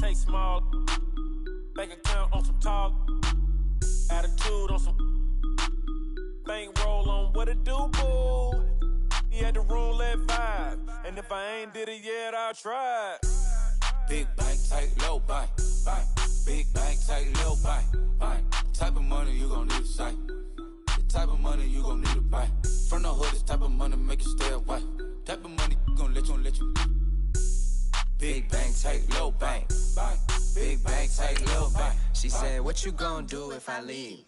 take small. Bank account on some talk. Attitude on some. Bankroll on what it do, boo. He had the roulette vibe. And if I ain't did it yet, I'll try. Big bank, tight, low bank, bank. Big bank, tight, low bank, bank. Type of money you gon' need to sight. The type of money you gon' need to buy. From the hood, this type of money make you stay away. Type of money gon' let you. Big bank, tight, low bank, bank. Big bank, tight, low bank. She said, what you gon' do if I leave?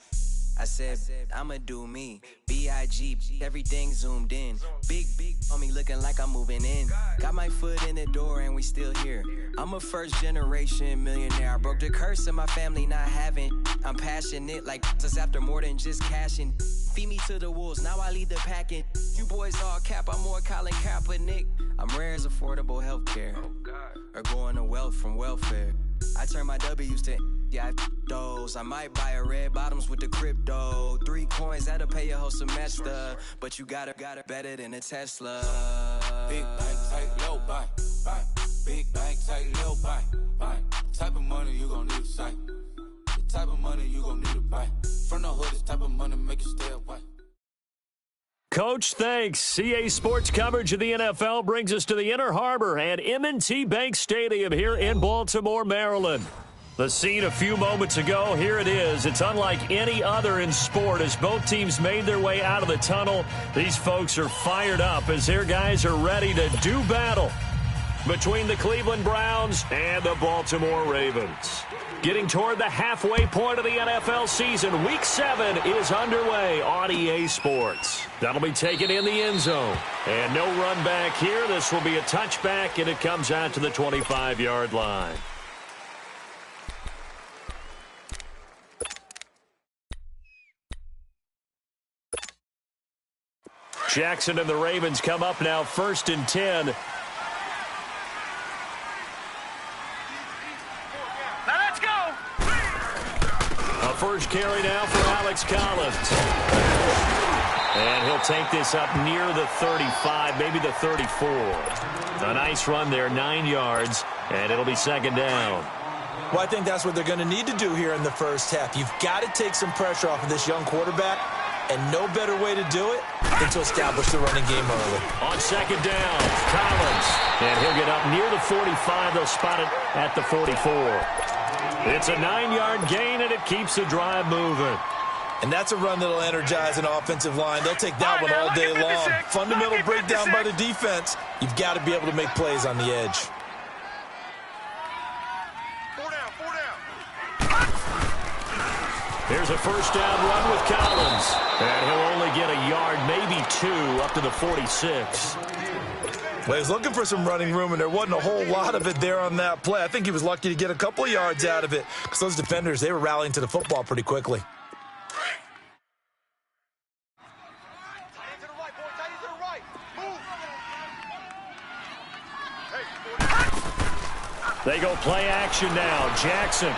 I said, I'ma do me. B.I.G. Everything zoomed in. Big on me looking like I'm moving in. Got my foot in the door and we still here. I'm a first generation millionaire. I broke the curse of my family not having. I'm passionate like just after more than just cashing. Feed me to the wolves, now I lead the packing. You boys all cap, I'm more Colin Kaepernick. I'm rare as affordable healthcare. Or going to wealth from welfare. I turn my W's to those. I might buy a red bottoms with the crypto. 3 coins, that'll pay your whole semester. But you got it better than a Tesla. Big bank, tight, low bank, bank. Big bank, tight, low bank, bank. Type of money you gon' need to sight. The type of money you gon' need to buy. From the hood, this type of money make you stay away. Coach, thanks. CA Sports coverage of the NFL brings us to the Inner Harbor and M&T Bank Stadium here in Baltimore, Maryland. The scene a few moments ago, here it is. It's unlike any other in sport as both teams made their way out of the tunnel. These folks are fired up as their guys are ready to do battle between the Cleveland Browns and the Baltimore Ravens. Getting toward the halfway point of the NFL season, Week 7 is underway on EA Sports. That'll be taken in the end zone. And no run back here. This will be a touchback, and it comes out to the 25-yard line. Jackson and the Ravens come up now, 1st and 10. First carry now for Alex Collins. And he'll take this up near the 35, maybe the 34. A nice run there, 9 yards, and it'll be 2nd down. Well, I think that's what they're going to need to do here in the first half. You've got to take some pressure off of this young quarterback, and no better way to do it than to establish the running game early. On 2nd down, Collins. And he'll get up near the 45. They'll spot it at the 44. It's a 9-yard gain, and it keeps the drive moving. And that's a run that'll energize an offensive line. They'll take that one all day long. Fundamental breakdown by the defense. You've got to be able to make plays on the edge. 4 down. Here's a first down run with Collins. And he'll only get a yard, maybe 2, up to the 46. Well, he's looking for some running room, and there wasn't a whole lot of it there on that play. I think he was lucky to get a couple of yards out of it because those defenders, they were rallying to the football pretty quickly. They go play action now. Jackson.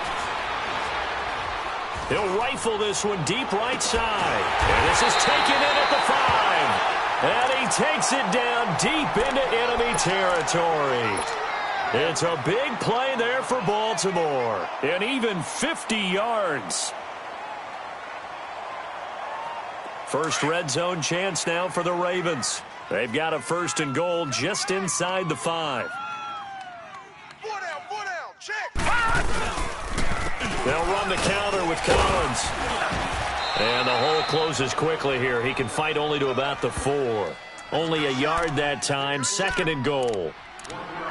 He'll rifle this one deep right side. And this is taken in at the 5. And he takes it down deep into enemy territory. It's a big play there for Baltimore. And even 50 yards. First red zone chance now for the Ravens. They've got a 1st and goal just inside the 5. 4 down, check. They'll run the counter with Collins. And the hole closes quickly here. He can fight only to about the 4. Only a yard that time, 2nd and goal.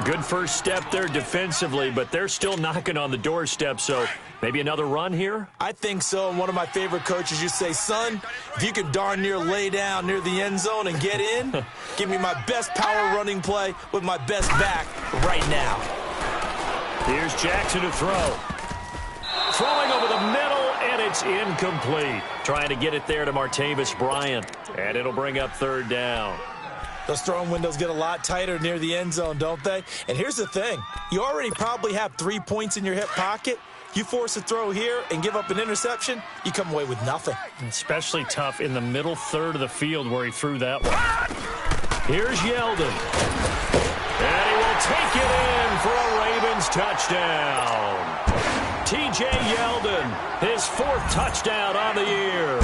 Good first step there defensively, but they're still knocking on the doorstep, so maybe another run here? I think so, and one of my favorite coaches used to say, son, if you can darn near lay down near the end zone and get in, give me my best power running play with my best back right now. Here's Jackson to throw. Throwing over the middle, and it's incomplete. Trying to get it there to Martavis Bryant, and it'll bring up 3rd down. Those throwing windows get a lot tighter near the end zone, don't they? And here's the thing. You already probably have 3 points in your hip pocket. You force a throw here and give up an interception, you come away with nothing. Especially tough in the middle third of the field where he threw that one. Here's Yeldon. And he will take it in for a Ravens touchdown. T.J. Yeldon, his 4th touchdown on the year.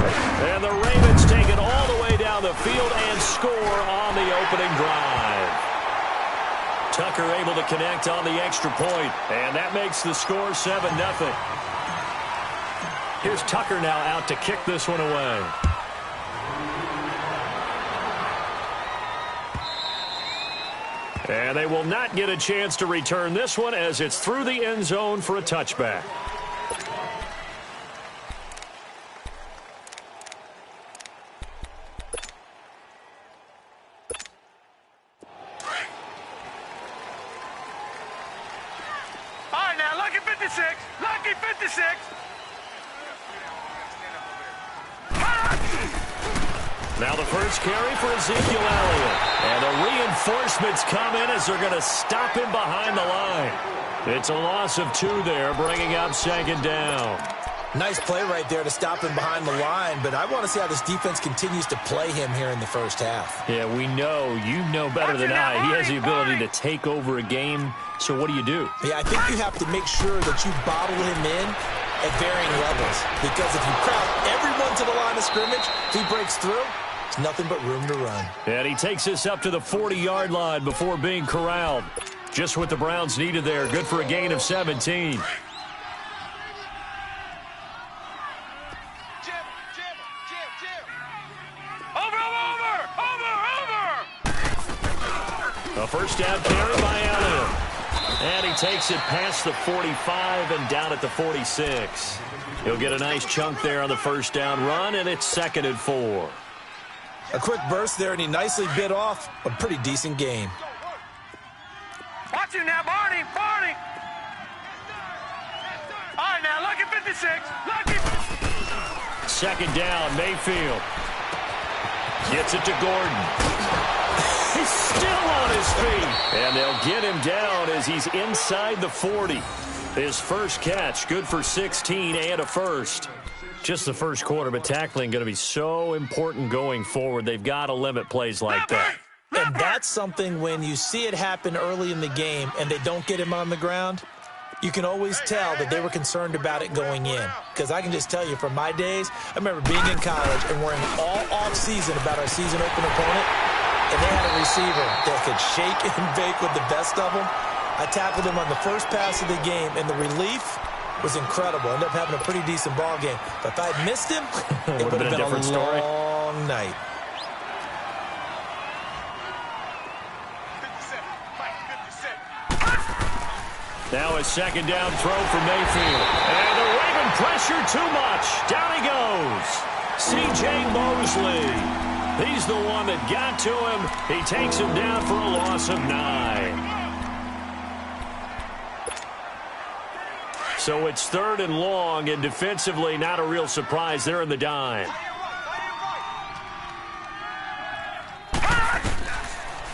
And the Ravens take it all the way down the field and score on the opening drive. Tucker able to connect on the extra point, and that makes the score 7-0. Here's Tucker now out to kick this one away. And they will not get a chance to return this one as it's through the end zone for a touchback. All right, now, lucky 56. Lucky 56. Now the first carry for Ezekiel Elliott. And the reinforcements come in as they're going to stop him behind the line. It's a loss of 2 there, bringing up 2nd down. Nice play right there to stop him behind the line, but I want to see how this defense continues to play him here in the first half. Yeah, we know. You know better than I. He has the ability to take over a game, so what do you do? Yeah, I think you have to make sure that you bottle him in at varying levels, because if you crowd everyone to the line of scrimmage, if he breaks through, it's nothing but room to run. And he takes us up to the 40-yard line before being corralled. Just what the Browns needed there. Good for a gain of 17. A first down carry by Elliott. And he takes it past the 45 and down at the 46. He'll get a nice chunk there on the first down run, and it's 2nd and 4. A quick burst there, and he nicely bit off a pretty decent game. Watch you now, Barney. Barney. All right, now, lucky 56. Lucky. 2nd down, Mayfield. Gets it to Gordon. He's still on his feet. And they'll get him down as he's inside the 40. His first catch, good for 16 and a first. Just the first quarter, but tackling going to be so important going forward. They've got to limit plays like that. And that's something when you see it happen early in the game and they don't get him on the ground, you can always tell that they were concerned about it going in. Because I can just tell you from my days, I remember being in college and worrying all off-season about our season opener opponent, and they had a receiver that could shake and bake with the best of them. I tackled him on the first pass of the game, and the relief was incredible. Ended up having a pretty decent ball game. But if I'd missed him, it would have been a different story. Long night. Now a 2nd down throw for Mayfield. And the Raven pressure too much. Down he goes. C.J. Mosley. He's the one that got to him. He takes him down for a loss of 9. So it's 3rd and long, and defensively not a real surprise. They're in the dime.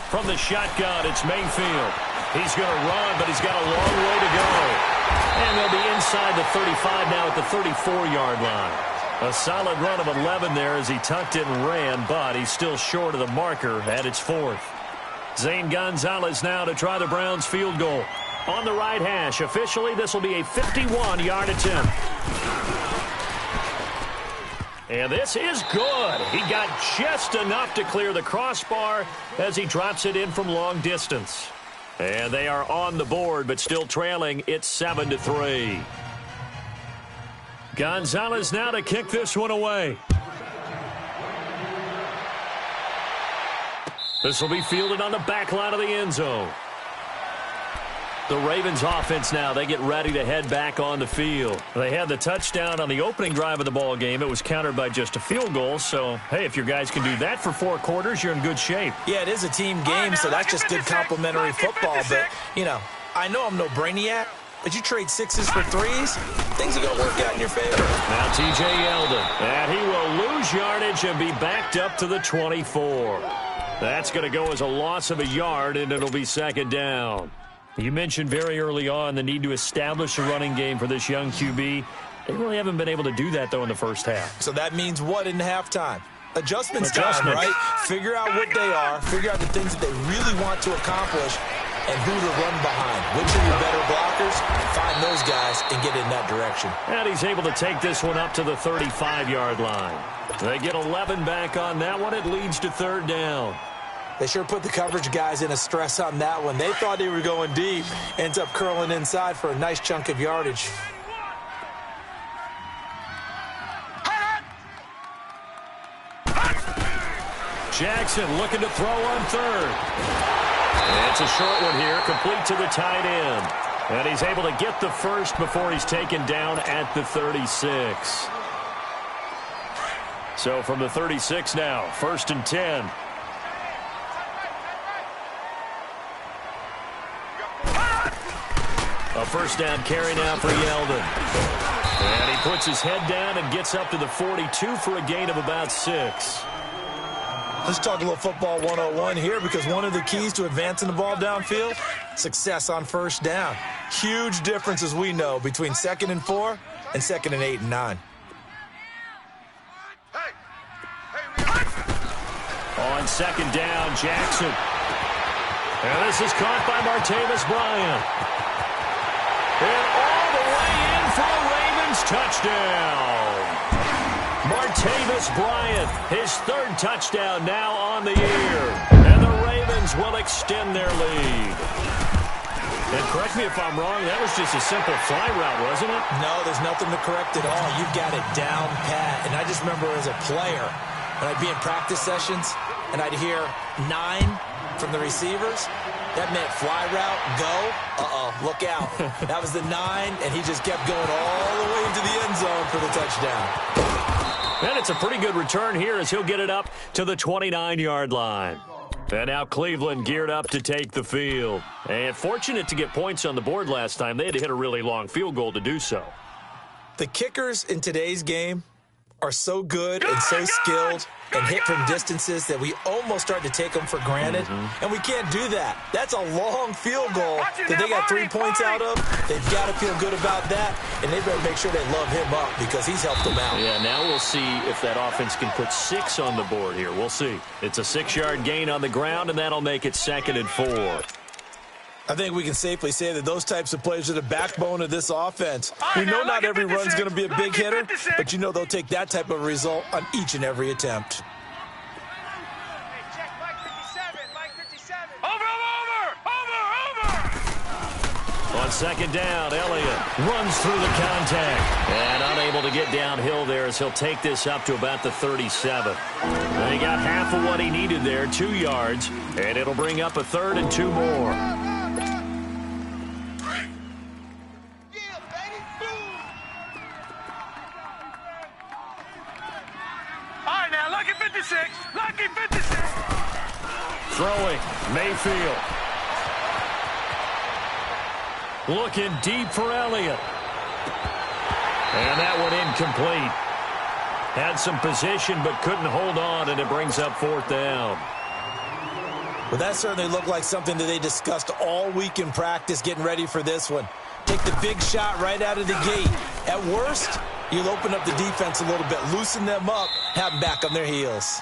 From the shotgun, it's Mayfield. He's going to run, but he's got a long way to go. And they'll be inside the 35 now at the 34-yard line. A solid run of 11 there as he tucked it and ran, but he's still short of the marker at its 4th. Zane Gonzalez now to try the Browns field goal. On the right hash, officially this will be a 51-yard attempt. And this is good. He got just enough to clear the crossbar as he drops it in from long distance. And they are on the board, but still trailing. It's 7-3. Gonzalez now to kick this one away. This will be fielded on the back line of the end zone. The Ravens offense now, they get ready to head back on the field. They had the touchdown on the opening drive of the ball game. It was countered by just a field goal. So, hey, if your guys can do that for 4 quarters, you're in good shape. Yeah, it is a team game, so that's just good complimentary football. But, you know, I know I'm no brainiac, but you trade 6s for 3s, things are going to work out in your favor. Now T.J. Yeldon, and he will lose yardage and be backed up to the 24. That's going to go as a loss of a yard, and it'll be 2nd down. You mentioned very early on the need to establish a running game for this young QB. They really haven't been able to do that, though, in the first half. So that means what in halftime? Adjustments time, right? Figure out what they are, figure out the things that they really want to accomplish, and who to run behind. Which are your better blockers? Find those guys and get in that direction. And he's able to take this one up to the 35-yard line. They get 11 back on that one. It leads to third down. They sure put the coverage guys in a stress on that one. They thought they were going deep. Ends up curling inside for a nice chunk of yardage. Jackson looking to throw on third. It's a short one here, complete to the tight end. And he's able to get the first before he's taken down at the 36. So from the 36 now, 1st and 10. A first down carry now for Yeldon. And he puts his head down and gets up to the 42 for a gain of about 6. Let's talk a little football 101 here, because one of the keys to advancing the ball downfield, success on first down. Huge difference, as we know, between 2nd and 4 and 2nd and 8 and 9. On 2nd down, Jackson. And this is caught by Martavis Bryant. And all the way in for a Ravens touchdown. Martavis Bryant, his 3rd touchdown now on the year. And the Ravens will extend their lead. And correct me if I'm wrong, that was just a simple fly route, wasn't it? No, there's nothing to correct at all. You've got it down pat. And I just remember as a player, when I'd be in practice sessions, and I'd hear 9 from the receivers, that meant fly route, go, look out. That was the 9, and he just kept going all the way into the end zone for the touchdown. And it's a pretty good return here as he'll get it up to the 29-yard line. And now Cleveland geared up to take the field. And fortunate to get points on the board last time. They had to hit a really long field goal to do so. The kickers in today's game are so good and so skilled and hit from distances that we almost start to take them for granted. And we can't do that. That's a long field goal that they got 3 points out of. They've got to feel good about that, and they better make sure they love him up because he's helped them out. Yeah, now we'll see if that offense can put 6 on the board here. We'll see. It's a 6-yard gain on the ground, and that'll make it 2nd and 4. I think we can safely say that those types of plays are the backbone of this offense. We know not every run's going to be a big hitter, but you know they'll take that type of result on each and every attempt. On 2nd down, Elliott runs through the contact. And unable to get downhill there as he'll take this up to about the 37. And he got half of what he needed there, 2 yards. And it'll bring up a 3rd and 2 more. Throwing, Mayfield. Looking deep for Elliott. And that one incomplete. Had some position but couldn't hold on, and it brings up 4th down. Well, that certainly looked like something that they discussed all week in practice getting ready for this one. Take the big shot right out of the gate. At worst, you'll open up the defense a little bit, loosen them up, have them back on their heels.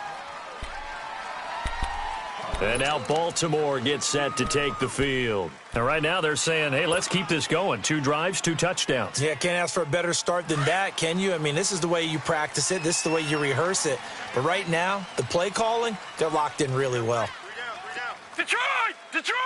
And now Baltimore gets set to take the field. And right now they're saying, hey, let's keep this going. 2 drives, 2 touchdowns. Yeah, can't ask for a better start than that, can you? I mean, this is the way you practice it. This is the way you rehearse it. But right now, the play calling, they're locked in really well. Detroit! Detroit!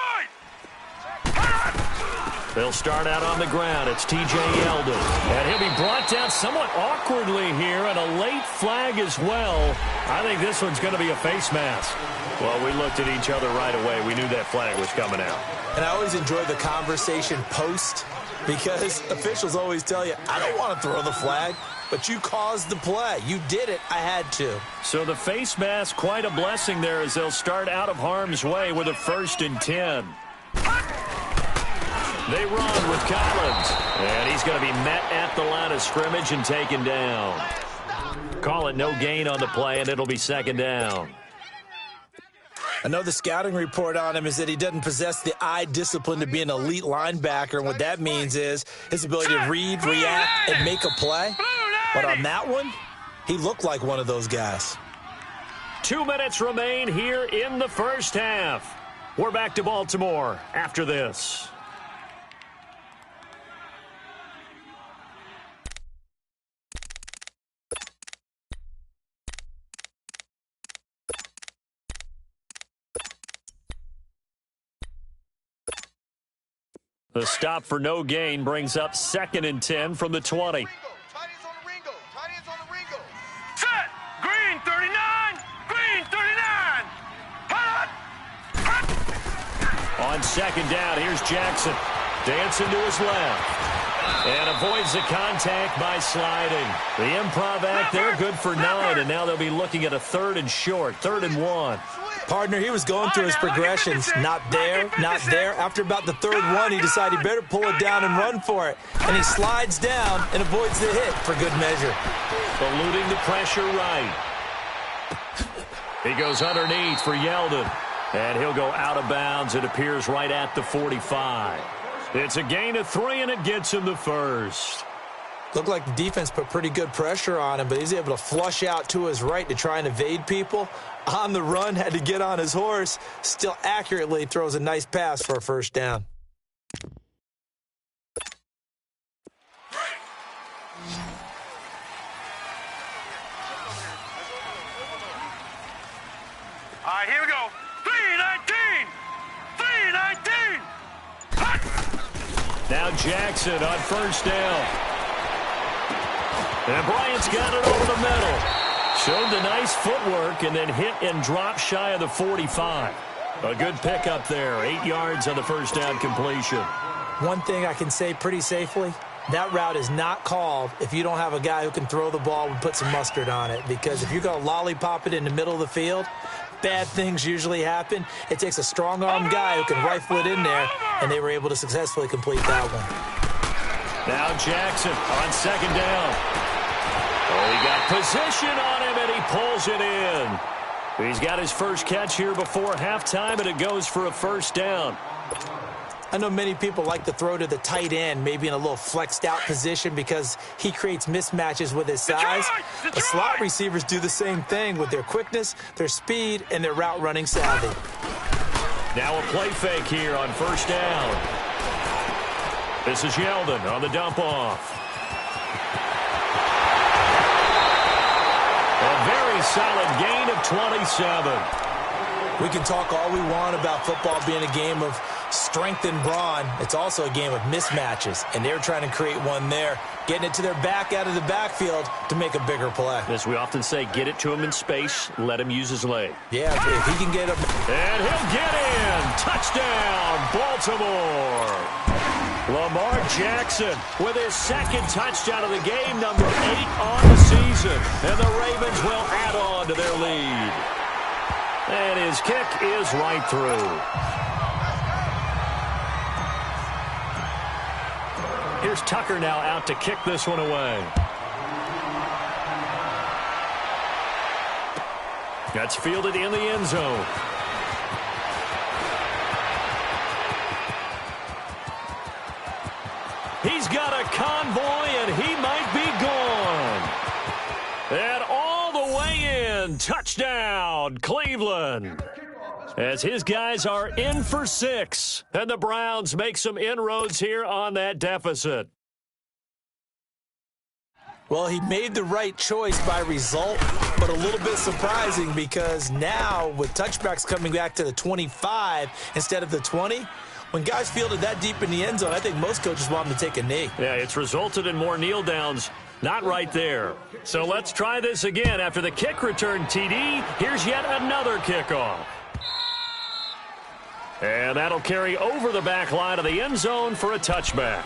They'll start out on the ground. It's T.J. Yeldon. And he'll be brought down somewhat awkwardly here, and a late flag as well. I think this one's going to be a face mask. Well, we looked at each other right away. We knew that flag was coming out. And I always enjoy the conversation post, because officials always tell you, I don't want to throw the flag, but you caused the play. You did it. I had to. So the face mask, quite a blessing there as they'll start out of harm's way with a 1st and 10. They run with Collins, and he's going to be met at the line of scrimmage and taken down. Call it no gain on the play, and it'll be 2nd down. I know the scouting report on him is that he doesn't possess the eye discipline to be an elite linebacker, and what that means is his ability to read, react, and make a play. But on that one, he looked like one of those guys. 2 minutes remain here in the first half. We're back to Baltimore after this. The stop for no gain brings up 2nd and 10 from the 20. Set! Green 39! Green 39! On 2nd down, here's Jackson. Dancing to his left. And avoids the contact by sliding. The improv act there, good for 9. And now they'll be looking at a 3rd and short, 3rd and 1. Partner, he was going through his progressions. Not there, not there. After about the 3rd one, he decided he better pull it down and run for it. And he slides down and avoids the hit for good measure. Eluding the pressure right. He goes underneath for Yeldon. And he'll go out of bounds. It appears right at the 45. It's a gain of 3, and it gets him the first. Looked like the defense put pretty good pressure on him, but he's able to flush out to his right to try and evade people. On the run, had to get on his horse. Still accurately throws a nice pass for a first down. All right, here we go. 319! 319! Now Jackson on first down. And Bryant's got it over the middle. Showed the nice footwork and then hit and dropped shy of the 45. A good pickup there. 8 yards on the first down completion. One thing I can say pretty safely, that route is not called if you don't have a guy who can throw the ball and put some mustard on it. Because if you're going to lollipop it in the middle of the field, bad things usually happen. It takes a strong-arm guy who can rifle it in there, and they were able to successfully complete that one. Now Jackson on 2nd down. Oh, he got position on him, and he pulls it in. He's got his first catch here before halftime, and it goes for a first down. I know many people like to throw to the tight end, maybe in a little flexed out position because he creates mismatches with his size. The slot receivers do the same thing with their quickness, their speed, and their route running savvy. Now a play fake here on first down. This is Yeldon on the dump off. A very solid gain of 27. We can talk all we want about football being a game of strength and brawn. It's also a game of mismatches, and they're trying to create one there, getting it to their back out of the backfield to make a bigger play. As we often say, get it to him in space, let him use his leg. Yeah, if he can get up. And he'll get in. Touchdown, Baltimore. Lamar Jackson with his 2nd touchdown of the game, number 8 on the season. And the Ravens will add on to their lead. And his kick is right through. Here's Tucker now out to kick this one away. That's fielded in the end zone. He's got a convoy, and he might be gone. And all the way in, touchdown, Cleveland. As his guys are in for 6, and the Browns make some inroads here on that deficit. Well, he made the right choice by result, but a little bit surprising because now with touchbacks coming back to the 25 instead of the 20, when guys fielded that deep in the end zone, I think most coaches want them to take a knee. Yeah, it's resulted in more kneel downs. Not right there. So let's try this again. After the kick return TD, here's yet another kickoff. And that'll carry over the back line of the end zone for a touchback.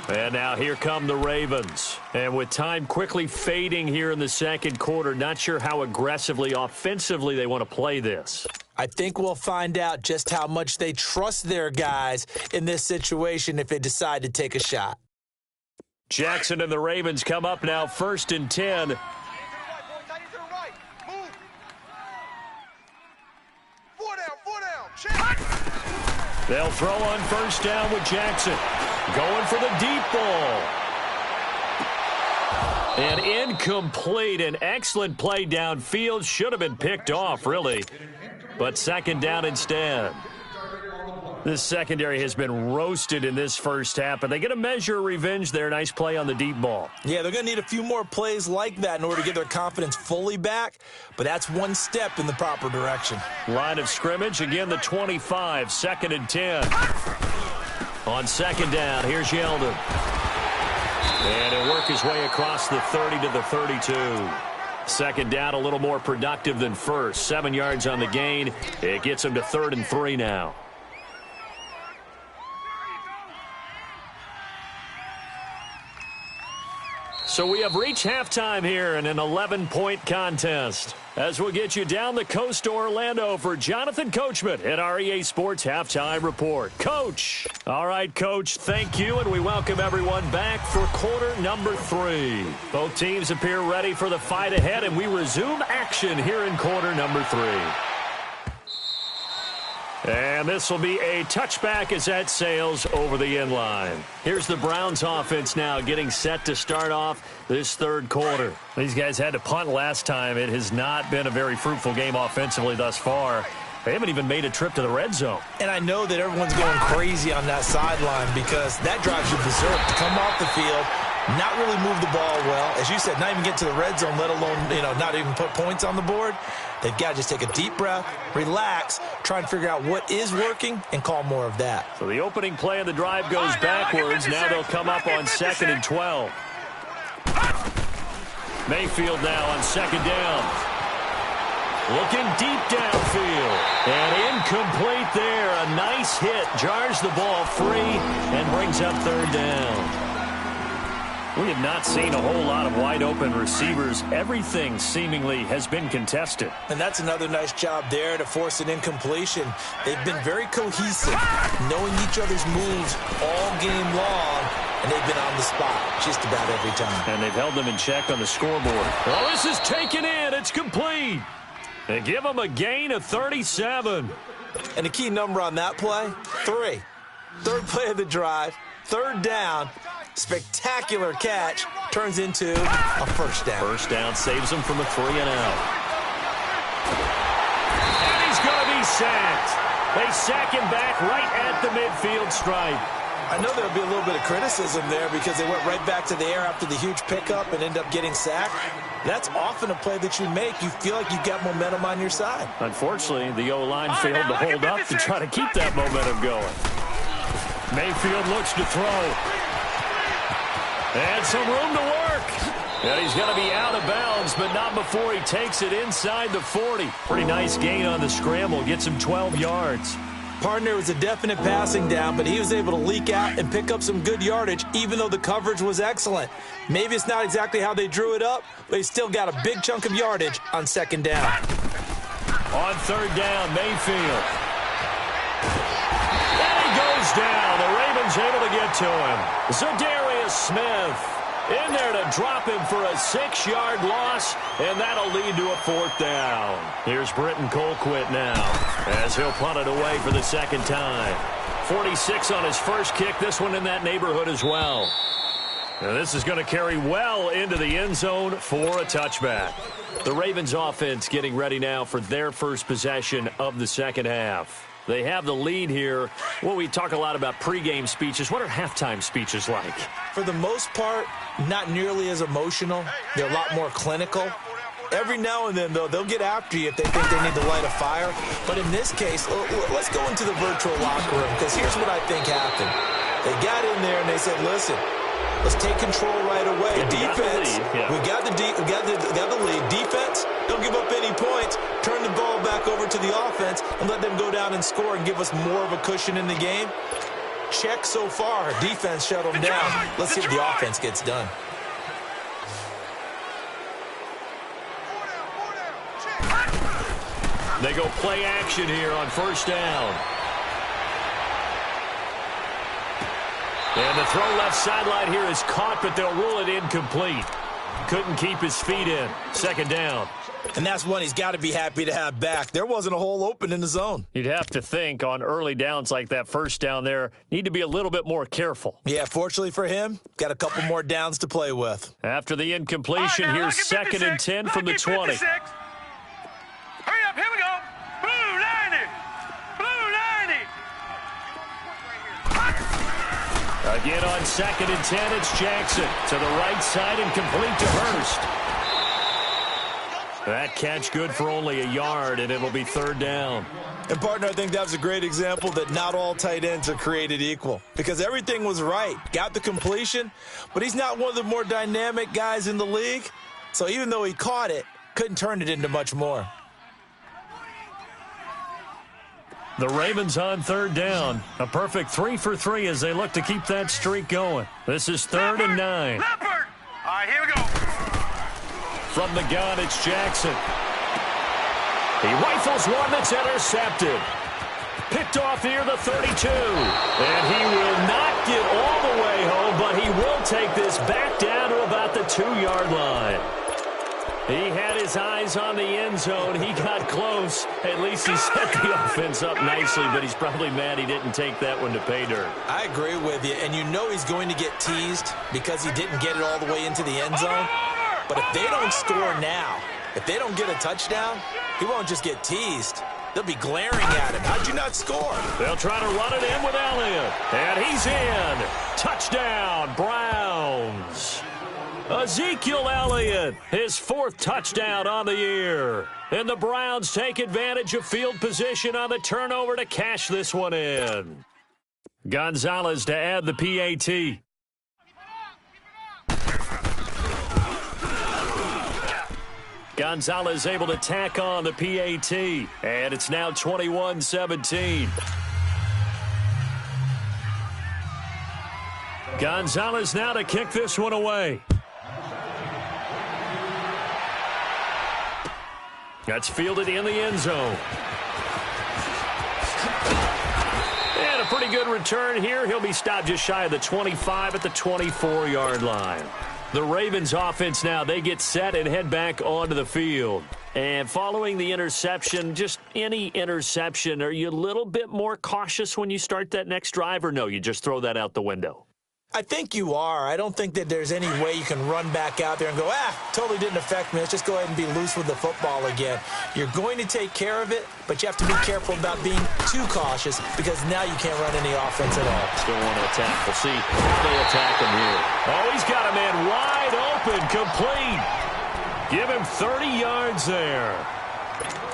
And now here come the Ravens. And with time quickly fading here in the 2nd quarter, not sure how aggressively, offensively they want to play this. I think we'll find out just how much they trust their guys in this situation if they decide to take a shot. Jackson and the Ravens come up now 1st and 10. They'll throw on first down with Jackson. Going for the deep ball. And incomplete. An excellent play downfield. Should have been picked off, really. But 2nd down instead. This secondary has been roasted in this first half, but they get a measure of revenge there. Nice play on the deep ball. Yeah, they're going to need a few more plays like that in order to get their confidence fully back, but that's one step in the proper direction. Line of scrimmage, again the 25, 2nd and 10. On second down, here's Yeldon. And he'll work his way across the 30 to the 32. Second down, a little more productive than first. 7 yards on the gain. It gets him to 3rd and 3 now. So we have reached halftime here in an 11-point contest. As we'll get you down the coast to Orlando for Jonathan Coachman at our EA Sports Halftime Report. Coach. All right, Coach, thank you, and we welcome everyone back for quarter number 3. Both teams appear ready for the fight ahead, and we resume action here in quarter number 3. And this will be a touchback as that sails over the end line. Here's the Browns offense now getting set to start off this third quarter. These guys had to punt last time. It has not been a very fruitful game offensively thus far. They haven't even made a trip to the red zone. And I know that everyone's going crazy on that sideline because that drives you berserk to come off the field, not really move the ball well. As you said, not even get to the red zone, let alone, not even put points on the board. They've got to just take a deep breath, relax, try and figure out what is working, and call more of that. So the opening play of the drive goes backwards. Now they'll come up on 2nd and 12. Mayfield now on 2nd down. Looking deep downfield. And incomplete there. A nice hit. Jars the ball free and brings up 3rd down. We have not seen a whole lot of wide-open receivers. Everything seemingly has been contested. And that's another nice job there to force an incompletion. They've been very cohesive, knowing each other's moves all game long, and they've been on the spot just about every time. And they've held them in check on the scoreboard. Oh, this is taken in. It's complete. They give them a gain of 37. And the key number on that play, 3. Third play of the drive, 3rd down. Spectacular catch turns into a first down. First down saves him from a 3-and-out. And he's going to be sacked. They sack him back right at the midfield stripe. I know there'll be a little bit of criticism there because they went right back to the air after the huge pickup and end up getting sacked. That's often a play that you make. You feel like you've got momentum on your side. Unfortunately, the O-line failed to hold up to try to keep that momentum going. Mayfield looks to throw. And some room to work. And he's going to be out of bounds, but not before he takes it inside the 40. Pretty nice gain on the scramble. Gets him 12 yards. Partner was a definite passing down, but he was able to leak out and pick up some good yardage, even though the coverage was excellent. Maybe it's not exactly how they drew it up, but he still got a big chunk of yardage on 2nd down. On 3rd down, Mayfield. And he goes down. The Ravens able to get to him. Zadarius Smith in there to drop him for a 6-yard loss, and that'll lead to a 4th down. Here's Britton Colquitt now as he'll punt it away for the 2nd time. 46 on his first kick, this one in that neighborhood as well. Now this is going to carry well into the end zone for a touchback. The Ravens offense getting ready now for their first possession of the second half. They have the lead here. Well, we talk a lot about pregame speeches. What are halftime speeches like? For the most part, not nearly as emotional. They're a lot more clinical. Every now and then, though, they'll get after you if they think they need to light a fire. But in this case, let's go into the virtual locker room, because here's what I think happened. They got in there and they said, listen, let's take control right away. Defense, we got the lead. Defense, don't give up any points. Turn the ball back over to the offense and let them go down and score and give us more of a cushion in the game. Check so far. Defense shut them down. Let's see if the offense gets done. They go play action here on 1st down. And the throw left sideline here is caught, but they'll rule it incomplete. Couldn't keep his feet in. 2nd down. And that's one he's got to be happy to have back. There wasn't a hole open in the zone. You'd have to think on early downs like that 1st down there, need to be a little bit more careful. Yeah, fortunately for him, got a couple more downs to play with. After the incompletion, here's 2nd and 10 from the 20. 56. Hurry up, here we go. Blue 90. Blue 90. Again on 2nd and 10, it's Jackson to the right side and complete to Hurst. That catch good for only a yard, and it'll be 3rd down. And, partner, I think that was a great example that not all tight ends are created equal because everything was right. Got the completion, but he's not one of the more dynamic guys in the league. So even though he caught it, couldn't turn it into much more. The Ravens on 3rd down. A perfect 3 for 3 as they look to keep that streak going. This is 3rd and 9. Leopard! All right, here we go. From the gun, it's Jackson. He rifles one that's intercepted. Picked off near the 32. And he will not get all the way home, but he will take this back down to about the 2-yard line. He had his eyes on the end zone. He got close. At least he set the offense up nicely, but he's probably mad he didn't take that one to pay dirt. I agree with you, and you know he's going to get teased because he didn't get it all the way into the end zone. But if they don't score now, if they don't get a touchdown, he won't just get teased. They'll be glaring at him. How'd you not score? They'll try to run it in with Elliott. And he's in. Touchdown, Browns. Ezekiel Elliott, his 4th touchdown on the year. And the Browns take advantage of field position on the turnover to cash this one in. Gonzalez to add the PAT. Gonzalez able to tack on the PAT. And it's now 21-17. Gonzalez now to kick this one away. That's fielded in the end zone. And a pretty good return here. He'll be stopped just shy of the 25 at the 24-yard line. The Ravens offense now, they get set and head back onto the field. And following the interception, just any interception, are you a little bit more cautious when you start that next drive, or no, you just throw that out the window? I think you are. I don't think that there's any way you can run back out there and go, totally didn't affect me. Let's just go ahead and be loose with the football again. You're going to take care of it, but you have to be careful about being too cautious because now you can't run any offense at all. Still want to attack. We'll see if they attack him here. Oh, he's got a man wide open, complete. Give him 30 yards there.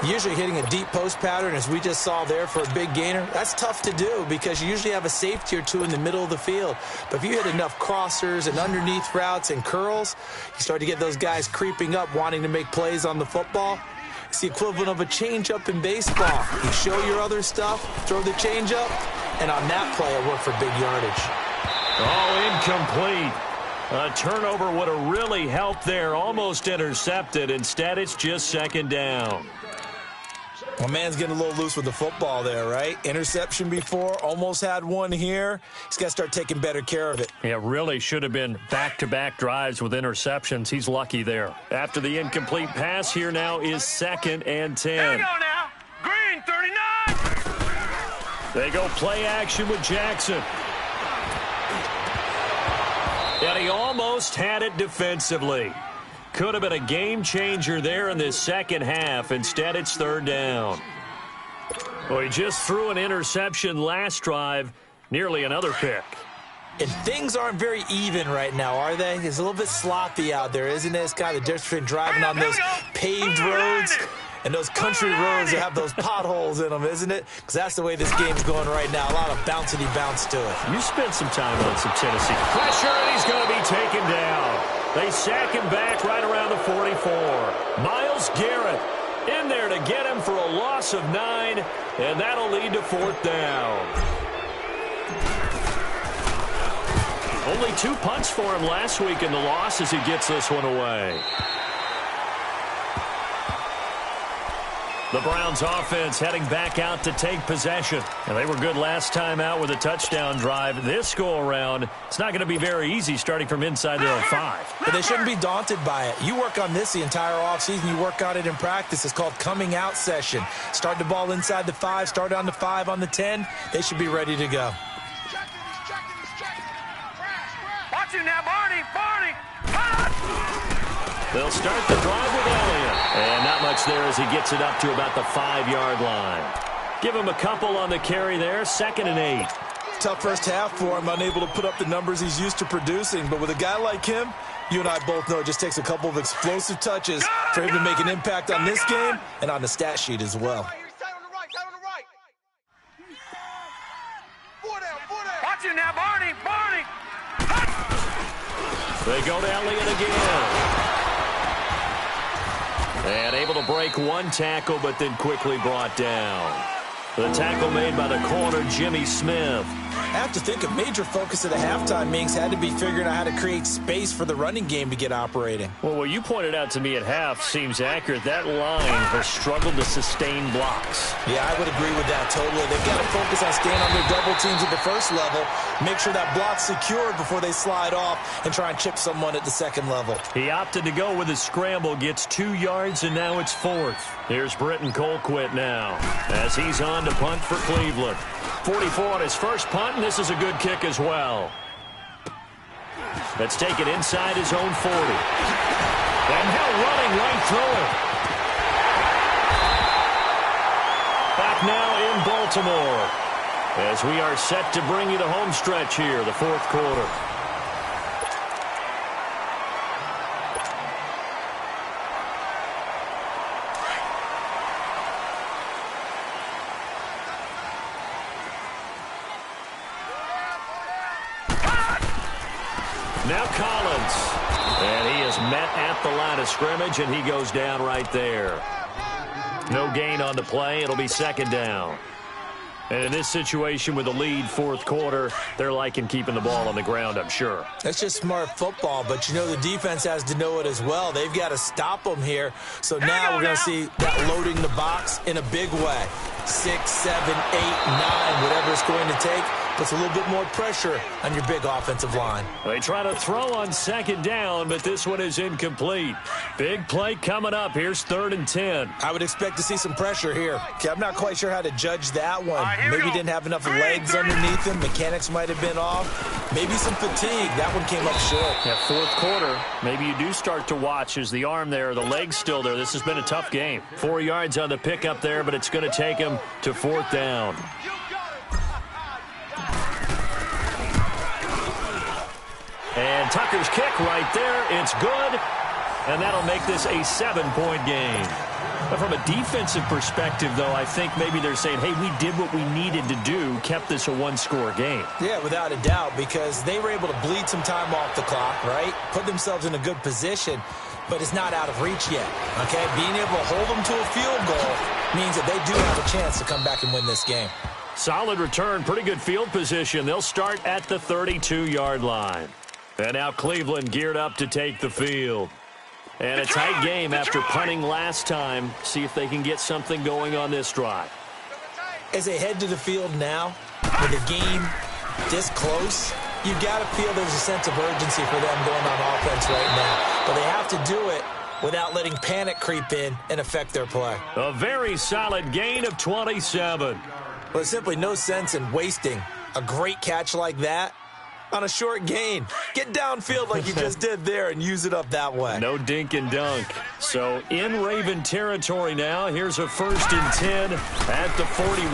Usually hitting a deep post pattern, as we just saw there for a big gainer, that's tough to do because you usually have a safety or two in the middle of the field. But if you hit enough crossers and underneath routes and curls, you start to get those guys creeping up wanting to make plays on the football. It's the equivalent of a changeup in baseball. You show your other stuff, throw the changeup, and on that play it worked for big yardage. Oh, incomplete. A turnover would have really helped there. Almost intercepted. Instead, it's just 2nd down. Well, man's getting a little loose with the football there, right? Interception before, almost had one here. He's got to start taking better care of it. Yeah, really should have been back-to-back drives with interceptions. He's lucky there. After the incomplete pass, here now is 2nd and 10. Here we go now. Green, 39. They go play action with Jackson. And he almost had it defensively. Could have been a game changer there in this second half. Instead, it's 3rd down. Well, he just threw an interception last drive, nearly another pick. And things aren't very even right now, are they? It's a little bit sloppy out there, isn't it? It's kind of the difference between driving on those paved roads and those country roads that have those potholes in them, isn't it? Because that's the way this game's going right now. A lot of bouncy bounce to it. You spent some time on some Tennessee. Pressure, and he's going to be taken down. They sack him back right around the 44. Myles Garrett in there to get him for a loss of 9, and that'll lead to 4th down. Only 2 punts for him last week in the loss as he gets this one away. The Browns offense heading back out to take possession. And they were good last time out with a touchdown drive. This go-around, it's not going to be very easy starting from inside their own 5. But they shouldn't be daunted by it. You work on this the entire offseason. You work on it in practice. It's called coming out session. Start the ball inside the 5, start on the 5, on the 10. They should be ready to go. Watch it now, Barney. They'll start the drive with Elliott. And not much there as he gets it up to about the 5-yard line. Give him a couple on the carry there. 2nd and 8. tough first half for him, unable to put up the numbers he's used to producing. But with a guy like him, you and I both know it just takes a couple of explosive touches for him to make an impact on this game and on the stat sheet as well. Watch it now, Barney! They go to Elliott again. And able to break one tackle, but then quickly brought down. The tackle made by the corner, Jimmy Smith. I have to think a major focus of the halftime, Minks, had to be figuring out how to create space for the running game to get operating. Well, what you pointed out to me at half seems accurate. That line has struggled to sustain blocks. Yeah, I would agree with that totally. They've got to focus on staying on their double teams at the first level, make sure that block's secured before they slide off and try and chip someone at the second level. He opted to go with a scramble, gets 2 yards, and now it's 4th. Here's Britton Colquitt now as he's on to punt for Cleveland. 44 on his first punt, and this is a good kick as well. Let's take it inside his own 40. And Hill running right through it. Back now in Baltimore as we are set to bring you the home stretch here, the 4th quarter. Now Collins, and he is met at the line of scrimmage, and he goes down right there. No gain on the play. It'll be 2nd down. And in this situation with the lead 4th quarter, they're liking keeping the ball on the ground, I'm sure. That's just smart football, but you know the defense has to know it as well. They've got to stop them here. So now we're going to see that loading the box in a big way. 6, 7, 8, 9, whatever it's going to take. Puts a little bit more pressure on your big offensive line. They try to throw on 2nd down, but this one is incomplete. Big play coming up. Here's 3rd and 10. I would expect to see some pressure here. Okay, I'm not quite sure how to judge that one. Maybe didn't have enough legs underneath him. Mechanics might have been off. Maybe some fatigue. That one came up short. Yeah, 4th quarter, maybe you do start to watch as the arm there, the leg's still there. This has been a tough game. 4 yards on the pickup there, but it's going to take him to 4th down. And Tucker's kick right there. It's good. And that'll make this a 7-point game. But from a defensive perspective, though, I think maybe they're saying, hey, we did what we needed to do, kept this a 1-score game. Yeah, without a doubt, because they were able to bleed some time off the clock, right? Put themselves in a good position, but it's not out of reach yet, okay? Being able to hold them to a field goal means that they do have a chance to come back and win this game. Solid return, pretty good field position. They'll start at the 32-yard line. And now Cleveland geared up to take the field. And a tight game after punting last time. See if they can get something going on this drive. As they head to the field now, with the game this close, you've got to feel there's a sense of urgency for them going on offense right now. But they have to do it without letting panic creep in and affect their play. A very solid gain of 27. Well, there's simply no sense in wasting a great catch like that on a short gain. Get downfield like you just did there and use it up that way. No dink and dunk. So in Raven territory now. Here's a 1st and 10 at the 41.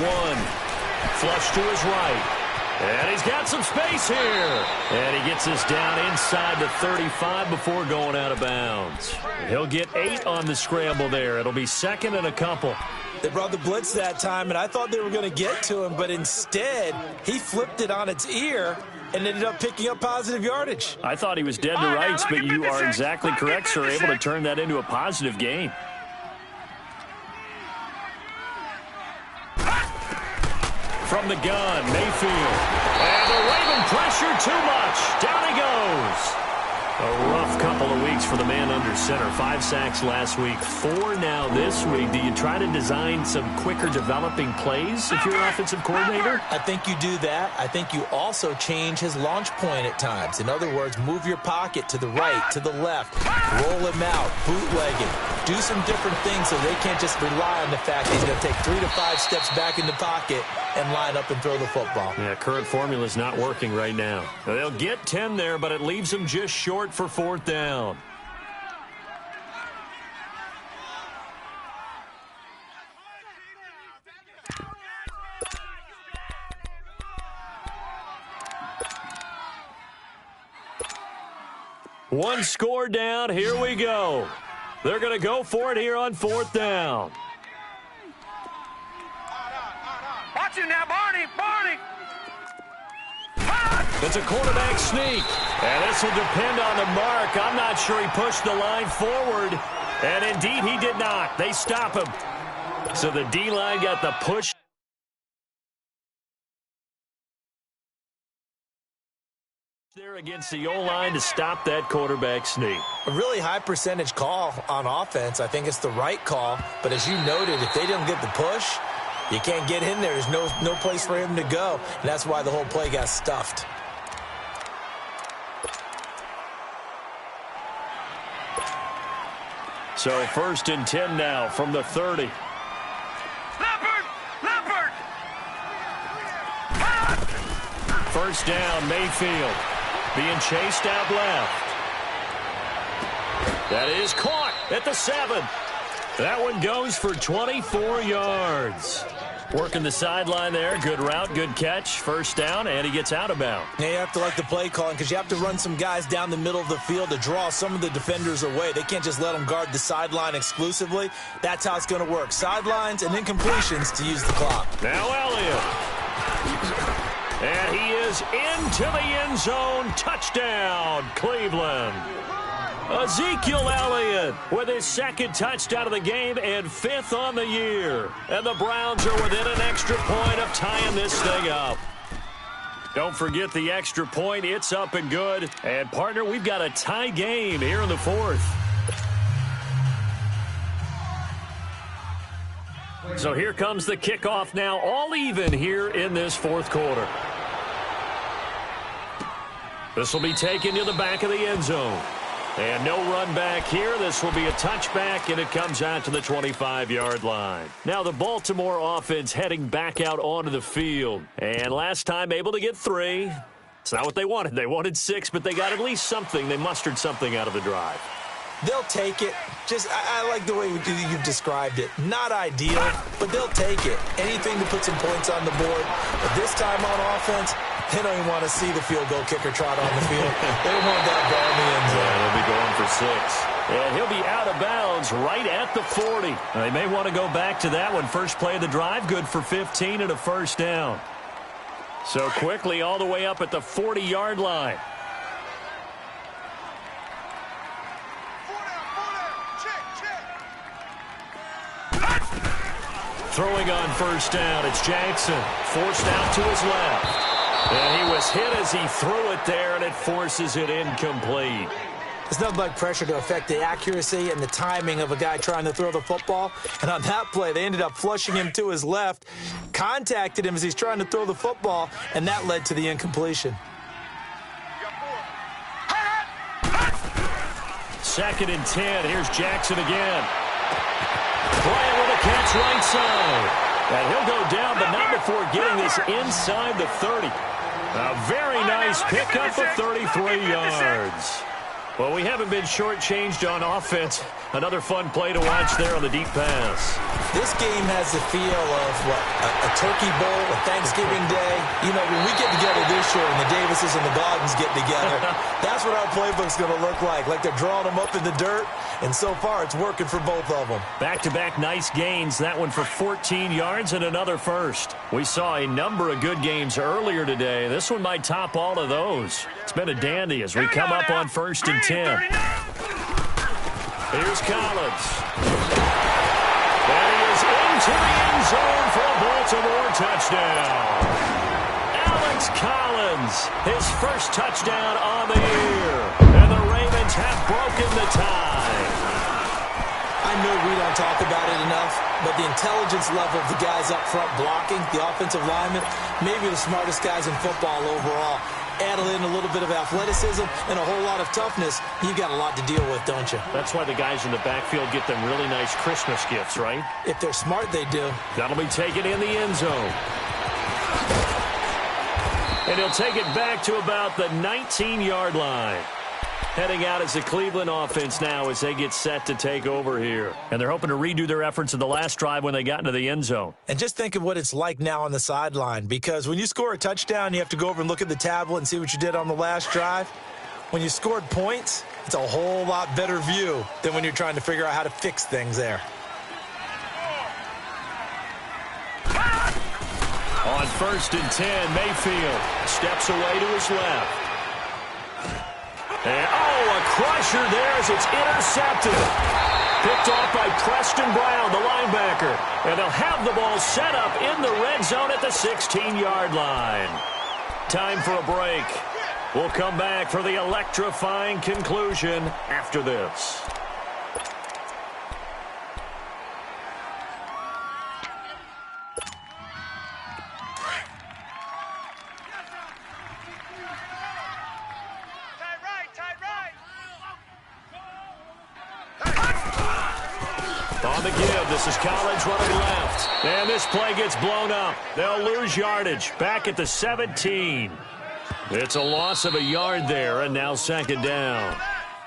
Flush to his right. And he's got some space here. And he gets us down inside the 35 before going out of bounds. He'll get 8 on the scramble there. It'll be 2nd and a couple. They brought the blitz that time, and I thought they were going to get to him, but instead, he flipped it on its ear and ended up picking up positive yardage. I thought he was dead to rights, but you are exactly correct, sir. Able to turn that into a positive gain. From the gun, Mayfield. And the Raven pressure too much. Down he goes. A rough couple of weeks for the man under center. 5 sacks last week, 4 now this week. Do you try to design some quicker developing plays if you're an offensive coordinator? I think you do that. I think you also change his launch point at times. In other words, move your pocket to the right, to the left, roll him out, bootleg him. Do some different things so they can't just rely on the fact that he's going to take 3 to 5 steps back in the pocket and line up and throw the football. Yeah, current formula is not working right now. They'll get 10 there, but it leaves them just short for 4th down. One score down. Here we go. They're going to go for it here on 4th down. Watch it now, Barney. It's a quarterback sneak. And this will depend on the mark. I'm not sure he pushed the line forward. And indeed, he did not. They stop him. So the D-line got the push. There against the O-line to stop that quarterback sneak. A really high percentage call on offense. I think it's the right call. But as you noted, if they didn't get the push, you can't get in there. There's no place for him to go. And that's why the whole play got stuffed. So 1st and 10 now from the 30. Leopard! First down, Mayfield. Being chased out left. That is caught at the 7. That one goes for 24 yards. Working the sideline there. Good route, good catch. First down, and he gets out of bounds. Now you have to like the play calling because you have to run some guys down the middle of the field to draw some of the defenders away. They can't just let them guard the sideline exclusively. That's how it's going to work. Sidelines and then completions to use the clock. Now Elliott. And he is into the end zone. Touchdown, Cleveland. Ezekiel Elliott with his 2nd touchdown of the game and 5th on the year. And the Browns are within an extra point of tying this thing up. Don't forget the extra point. It's up and good. And, partner, we've got a tie game here in the 4th. So here comes the kickoff now, all even here in this 4th quarter. This will be taken to the back of the end zone. And no run back here. This will be a touchback, and it comes out to the 25-yard line. Now the Baltimore offense heading back out onto the field. And last time able to get 3. It's not what they wanted. They wanted 6, but they got at least something. They mustered something out of the drive. They'll take it. I like the way you've described it. Not ideal, but they'll take it. Anything to put some points on the board. But this time on offense, they don't even want to see the field goal kicker trot on the field. They want that ball in the end zone. Yeah, they'll be going for 6. And he'll be out of bounds right at the 40. They may want to go back to that one. First play of the drive, good for 15 and a first down. So quickly all the way up at the 40-yard line. Throwing on first down, it's Jackson. Forced out to his left. And he was hit as he threw it there, and it forces it incomplete. It's nothing like pressure to affect the accuracy and the timing of a guy trying to throw the football. And on that play, they ended up flushing him to his left, contacted him as he's trying to throw the football, and that led to the incompletion. 2nd and 10. Here's Jackson again. Playing with a catch right side. And he'll go down, but not before getting this inside the 30. A very nice pickup of 33 yards. Well, we haven't been shortchanged on offense. Another fun play to watch there on the deep pass. This game has the feel of, a turkey bowl, a Thanksgiving day. You know, when we get together this year and the Davises and the Goggins get together, that's what our playbook's going to look like. Like they're drawing them up in the dirt, and so far it's working for both of them. Back-to-back nice gains. That one for 14 yards and another first. We saw a number of good games earlier today. This one might top all of those. It's been a dandy as we come up on 1st and 10. Here's Collins. And he is into the end zone for a Baltimore touchdown. Alex Collins, his first touchdown on the year. And the Ravens have broken the tie. I know we don't talk about it enough, but the intelligence level of the guys up front blocking, the offensive linemen, maybe the smartest guys in football overall. Add in a little bit of athleticism and a whole lot of toughness, you've got a lot to deal with, don't you? That's why the guys in the backfield get them really nice Christmas gifts, right? If they're smart, they do. That'll be taken in the end zone. And he'll take it back to about the 19-yard line. Heading out as the Cleveland offense now as they get set to take over here. And they're hoping to redo their efforts in the last drive when they got into the end zone. And just think of what it's like now on the sideline, because when you score a touchdown, you have to go over and look at the tablet and see what you did on the last drive. When you scored points, it's a whole lot better view than when you're trying to figure out how to fix things there. On 1st and 10, Mayfield steps away to his left. And, a crusher there as it's intercepted. Picked off by Preston Brown, the linebacker. And they'll have the ball set up in the red zone at the 16-yard line. Time for a break. We'll come back for the electrifying conclusion after this. On the give, this is Collins running left. And this play gets blown up. They'll lose yardage. Back at the 17. It's a loss of a yard there, and now 2nd down.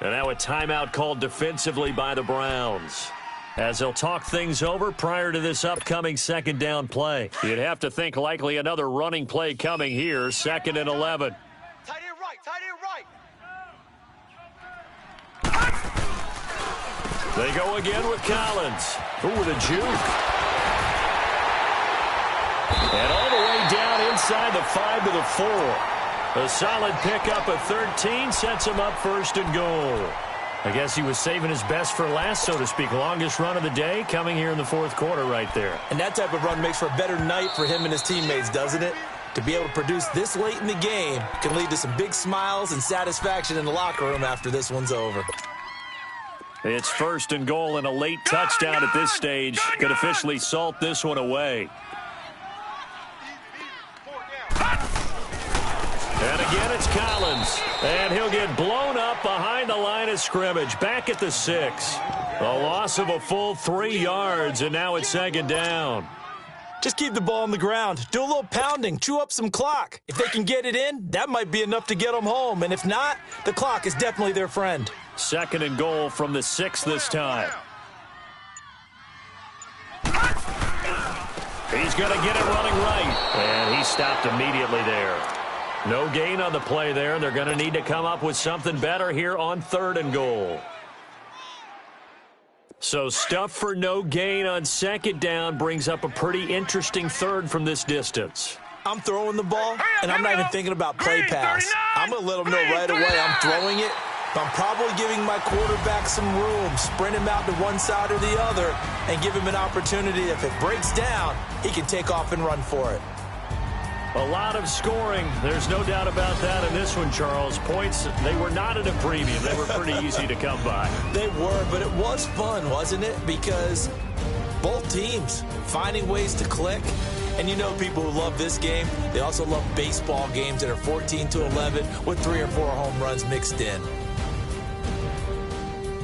And now a timeout called defensively by the Browns, as they'll talk things over prior to this upcoming 2nd down play. You'd have to think likely another running play coming here, 2nd and 11. Tight end right. They go again with Collins. With a juke. And all the way down inside the 5 to the 4. A solid pickup of 13 sets him up 1st and goal. I guess he was saving his best for last, so to speak. Longest run of the day coming here in the 4th quarter right there. And that type of run makes for a better night for him and his teammates, doesn't it? To be able to produce this late in the game can lead to some big smiles and satisfaction in the locker room after this one's over. It's 1st and goal, and a late touchdown at this stage could officially salt this one away. And again, it's Collins. And he'll get blown up behind the line of scrimmage. Back at the 6. A loss of a full 3 yards, and now it's 2nd down. Just keep the ball on the ground. Do a little pounding. Chew up some clock. If they can get it in, that might be enough to get them home. And if not, the clock is definitely their friend. 2nd and goal from the 6 this time. He's going to get it running right. And he stopped immediately there. No gain on the play there. They're going to need to come up with something better here on 3rd and goal. So stuff for no gain on 2nd down brings up a pretty interesting 3rd from this distance. I'm throwing the ball, and I'm not even thinking about play pass. I'm going to let them know right away I'm throwing it. But I'm probably giving my quarterback some room, sprint him out to one side or the other, and give him an opportunity. If it breaks down, he can take off and run for it. A lot of scoring. There's no doubt about that in this one, Charles. Points, they were not at a premium. They were pretty easy to come by. They were, but it was fun, wasn't it? Because both teams finding ways to click. And you know people who love this game, they also love baseball games that are 14-11 with 3 or 4 home runs mixed in.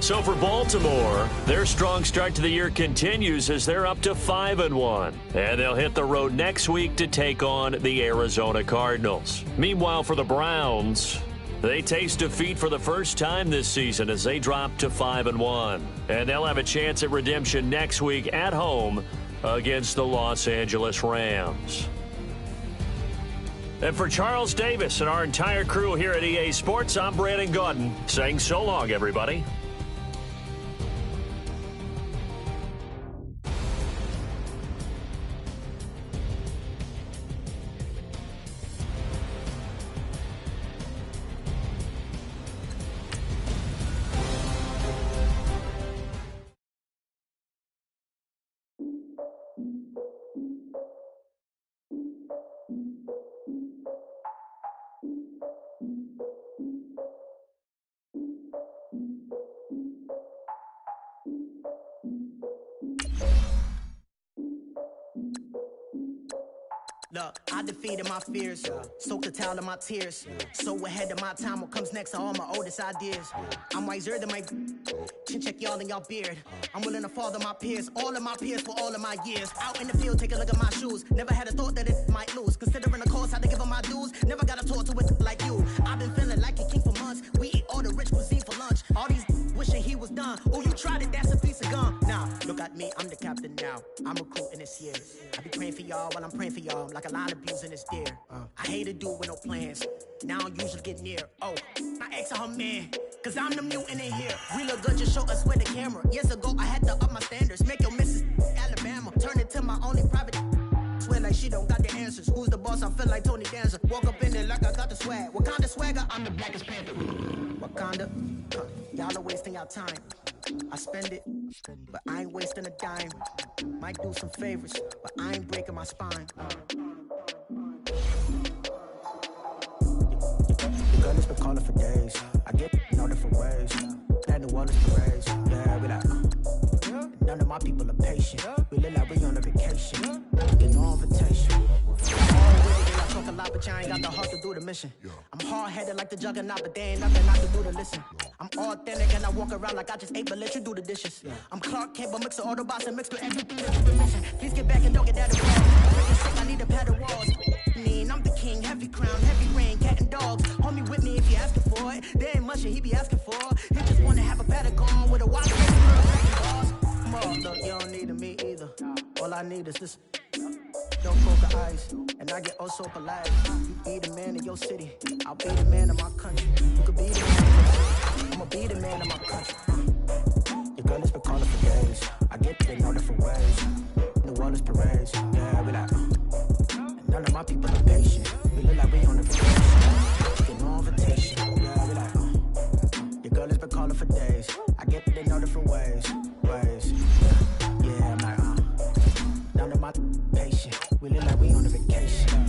So for Baltimore, their strong start to the year continues as they're up to 5-1. And they'll hit the road next week to take on the Arizona Cardinals. Meanwhile, for the Browns, they taste defeat for the first time this season as they drop to 5-1. And they'll have a chance at redemption next week at home against the Los Angeles Rams. And for Charles Davis and our entire crew here at EA Sports, I'm Brandon Gaudin saying so long, everybody. Look, I defeated my fears, soaked the towel of my tears. So ahead of my time, what comes next are all my oldest ideas. I'm wiser than my chin check y'all in y'all beard. I'm willing to father my peers, all of my peers for all of my years. Out in the field, take a look at my shoes. Never had a thought that it might lose. Considering the cost, I had to give them my dues. Never got to talk to it like you. I've been feeling like a king for months. We eat all the rich cuisine for lunch. All these wishing he was done. Oh, you tried it, that's a piece of gum. Now, look at me, I'm the captain now. I'm recruiting this year. I be praying for y'all while I'm praying for y'all. I'm like a line of abusing this deer. I hate to do it with no plans. Now I don't usually get near. Oh, I ex her man. Cause I'm the mutant in here. We look good, just show us where the camera. Years ago, I had to up my standards. Make your missus Alabama. Turn it to my only private. Swear like she don't got the answers. Who's the boss? I feel like Tony Danza. Walk up in there like I got the swag. What kind of swagger? I'm the blackest panther. Wakanda. Y'all are wasting our time. I spend it, but I ain't wasting a dime. Might do some favors, but I ain't breaking my spine. The girl has been calling for days. I get in all different ways. That New Orleans parades. Yeah, we like, none of my people are patient. We live like we on a vacation. Get no invitation. I talk a lot, but I ain't got the heart to do the mission. I'm hard-headed like the juggernaut, but there ain't nothing I can do to listen. I'm authentic and I walk around like I just ate, but let you do the dishes. I'm Clark Kent, but mix the Autobots and mix with everything that you've been missing. Please get back and don't get that involved. Freaking sick, I need to pad the walls. I'm the king, heavy crown, heavy rain, cat and dogs. Homie with me if you asking for it. There ain't much that he be asking for. He just wanna have a Patagon with a watch face and girl cracking balls. Come on, look, you don't need me either. All I need is this. Don't poker eyes, and I get oh so polite. You be the man of your city, I'll be the man of my country. You could be the man of your city, I'ma be the man of my country. Your girl has been calling for days. I get it in all different ways. New Orleans parades, yeah, we like. None of my people are patient. We look like we on a vacation. Get no invitation, yeah, we like. Your girl has been calling for days. I get it in all different ways. Yeah, I'm like, none of my patient. We look like we on a vacation.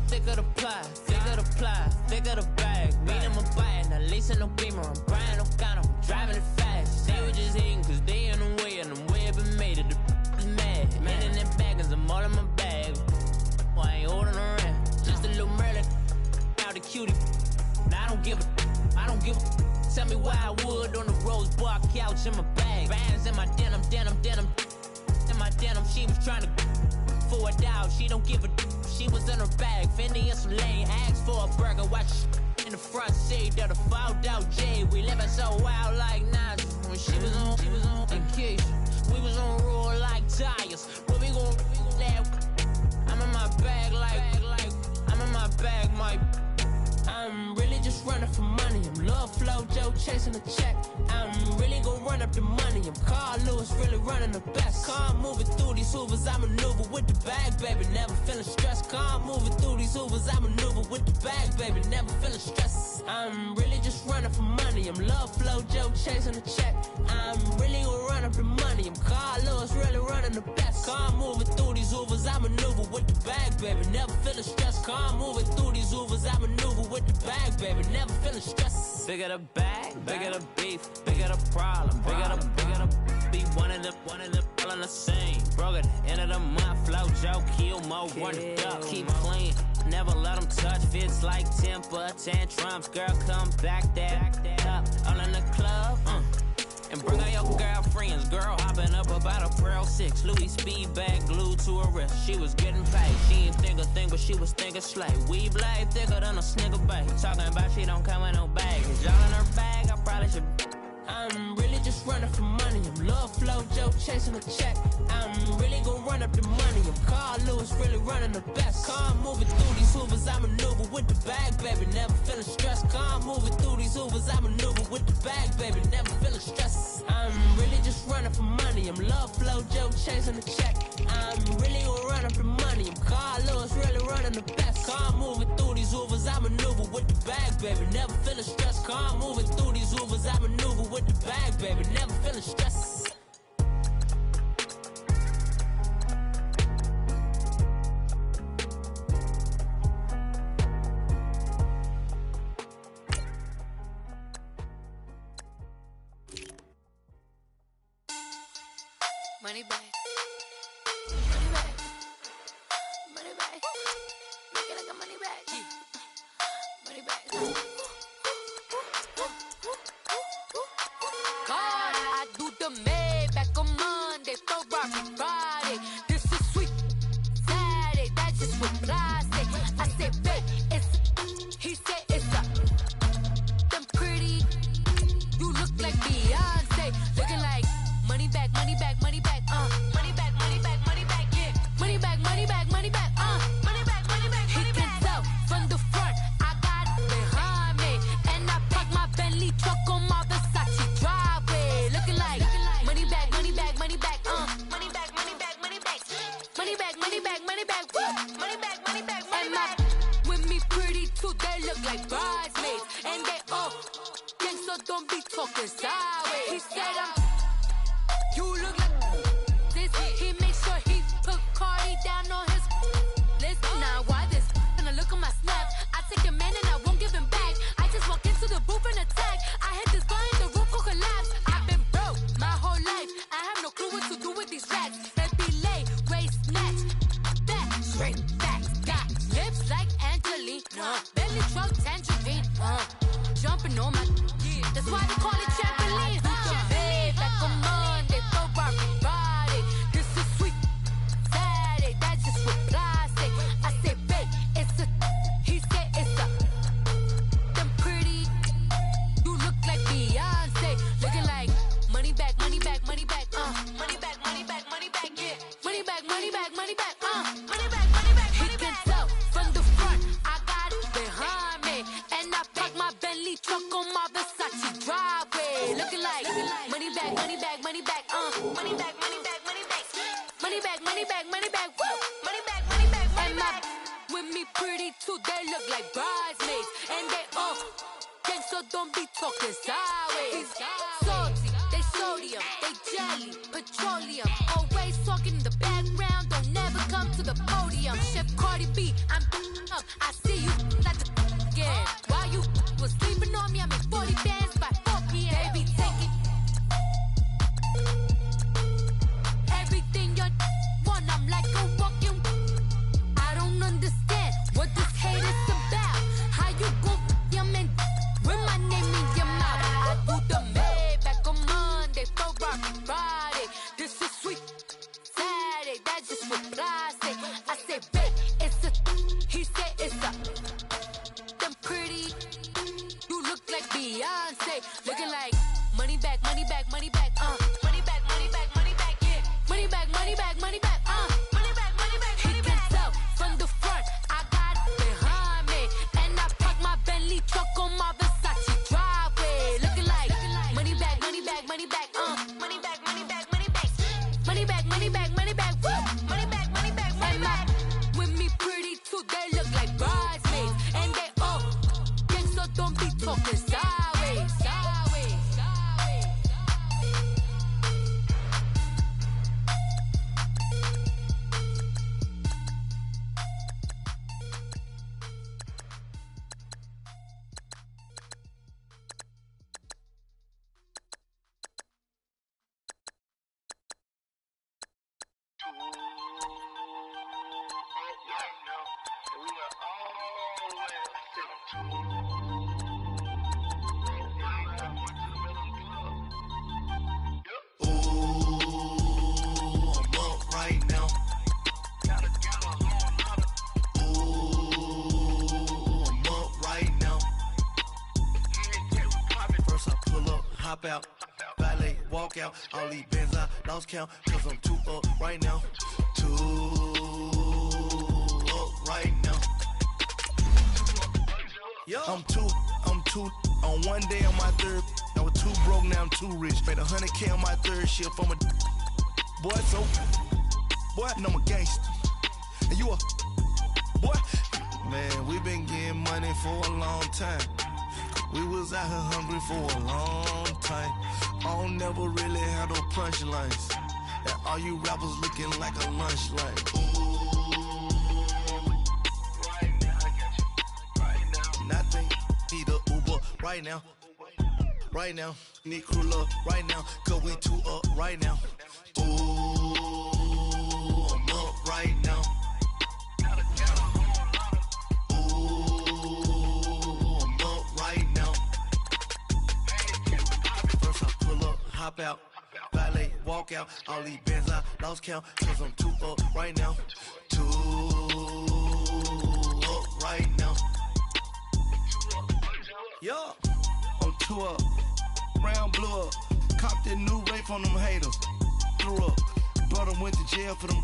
Thicker the pie, thicker the bag. Mean I'm a buy it, not leasing no beamer. I'm buying no counter, I'm driving it fast. They were just hating cause they in the way, and the way I've been made it, the is mad. Man in them baggers, I'm all in my bag. Well, I ain't holding around, just a little Merlin. Now the cutie, now I don't give a. Tell me why I would on the rose bar couch in my bag. Bands in my denim. In my denim, she was trying to for a doubt, she don't give a. She was in her bag, Fendi and some lane. Asked for a burger, watch in the front seat of the fouled out J. We living so wild like Nas. When she was on vacation, we was on roll like tires. Where we gon' let? I'm in my bag like I'm in my bag, my. I'm really just running for money. I'm Love Flow Joe chasing the check. I'm really gon' run up the money. I'm Carl Lewis, really running the best. Car moving through these Hoovers, I maneuver with the bag, baby. Never feeling stressed. Car moving through these Hoovers, I maneuver with the bag, baby. Never feeling stressed. I'm really just running for money. I'm Love Flow Joe chasing the check. I'm really gon' run up the money. I'm Carl Lewis, really running the best. Car moving through these Hoovers, I maneuver with the bag, baby. Never feeling stressed. Car moving through these Hoovers, I maneuver with the bag, baby. Never feeling stressed. Bigger the bag, bigger the beef, bigger the problem, bigger the be one of the all in the same. Broke at the end of the month, flow Joe, kill mo, run it up, keep clean. Never let them touch, fits like temper tantrums. Girl, come back that up, all in the club, and bring all your girlfriends. Girl hopping up about a Pearl 6 Louis speed bag glued to her wrist. She was getting paid, she ain't think a thing, but she was thinking slay. We blade thicker than a snigger bag. Talking about she don't come with no baggage. Y'all in her bag, I probably should. I'm really just running for money. I'm Love Flow Joe chasing a check. I'm really gon' run up the money. I'm Carl Lewis, really running the best. Car moving through these Hoovers, I maneuver with the bag, baby. Never feeling stressed. Car moving through these Hoovers, I maneuver with the bag, baby. Never feeling stressed. I'm really just running for money. I'm Love Flow Joe chasing a check. I'm really gon' run up the money. I'm Carl Lewis, really running the best. car, I'm moving through these Ubers, I maneuver with the bag, baby. Never feeling stressed, car, I'm moving through these Ubers, I maneuver with the bag, baby. Never feeling stressed. Money bag. Money bag. Money bag. Looking like a money bag. Money bag. God, I do the Maybach on Monday, Ferrari Friday. This is sweet Saturday, that's just what plastic. I said, babe, it's he said it's a them pretty. You look like Beyonce, looking like money bag, money bag, money bag, money bag, money bag, money bag, yeah. Money bag, money bag, money bag, money bag, money bag, money bag. He can tell from the front, I got it behind me, and I park my Bentley truck on my Versace driveway, looking like money bag, money bag, money bag, money bag, money bag, money bag, money bag, money bag, money bag, money bag, money bag, money bag. With me pretty too, they look like bridesmaids, and they all gang, so don't be talking sideways. He said you look like this. He make sure he put Cardi down on his list. Now why this? Gonna look at my snap. I take a man and I won't give him back. I just walk into the booth and attack. I hit this bar and the roof will collapse. I've been broke my whole life. I have no clue what to do with these rats. Baby lay, waist snatch, back straight back. Got lips like Angelina, belly truck tangerine. Jumping on my, that's why they call it trampoline. Back on Monday, Ferrari Friday. This is sweet Saturday, that's just with plastic. I say, babe, it's a, he said it's a, them pretty. You look like Beyonce, looking like money bag, money bag, money bag, money bag, money bag, money bag, yeah. Money bag, money bag, money bag, money bag, money bag. He can tell from the front, I got it behind me, and I park my Bentley truck on my Versace driveway, looking like money bag, money bag, money bag, money bag, money bag, money bag, money bag, money bag, money bag, money bag, money bag, money bag. With me pretty too, they look like bridesmaids, and they all gang, so don't be talking sideways. Salty, they sodium, they jelly, petroleum, always talking in the background, don't never come to the podium. Chef Cardi B, I'm up, I see you like the again. While you was sleeping on me, I make 40 bands by 4 p.m. Baby, take it. Everything you want, I'm like a walking. I don't understand what this hate is about. How you go your man with my name in your mouth? I do the Maybach on Monday, Ferrari Friday. This is sweet Saturday, that's just with plastic. I say, babe, it's a, he said it's a, them pretty. You look like Beyonce, looking like money bag, money bag, money bag, money bag, money bag, money bag, yeah. Money bag, money bag, money bag, money bag, money bag. He can tell from the front, I got it behind me, and I park my Bentley truck on my Versace driveway, looking like money bag, money bag, money bag, money bag, money bag, money bag, money bag, money bag, money bag, money bag, money bag, money bag. With me pretty too, they look like bridesmaids, and they all gang, so don't be talking sideways. Hop out, valet, walk out. All these bands I lost count, cause I'm too up right now. Too up right now. I'm too, on one day on my third, I was too broke, now I'm too rich. Made 100K on my third shift from a boy, so, boy, no, I'm a gangster. And you a, boy, Man, we been getting money for a long time. We was out here hungry for a long time. I don't never really have no punchlines. And all you rappers looking like a lunch line. Right now, I got you. Right now. Nothing, need a Uber right now. Right now, need crew up right now. Cause we two up right now. Ooh, I'm up right now. Hop out, valet, walk out, all these bands I lost count, cause I'm too up right now, too up right now. Yeah, I'm too up, round blew up, copped that new rape on them haters, threw up, brother went to jail for them,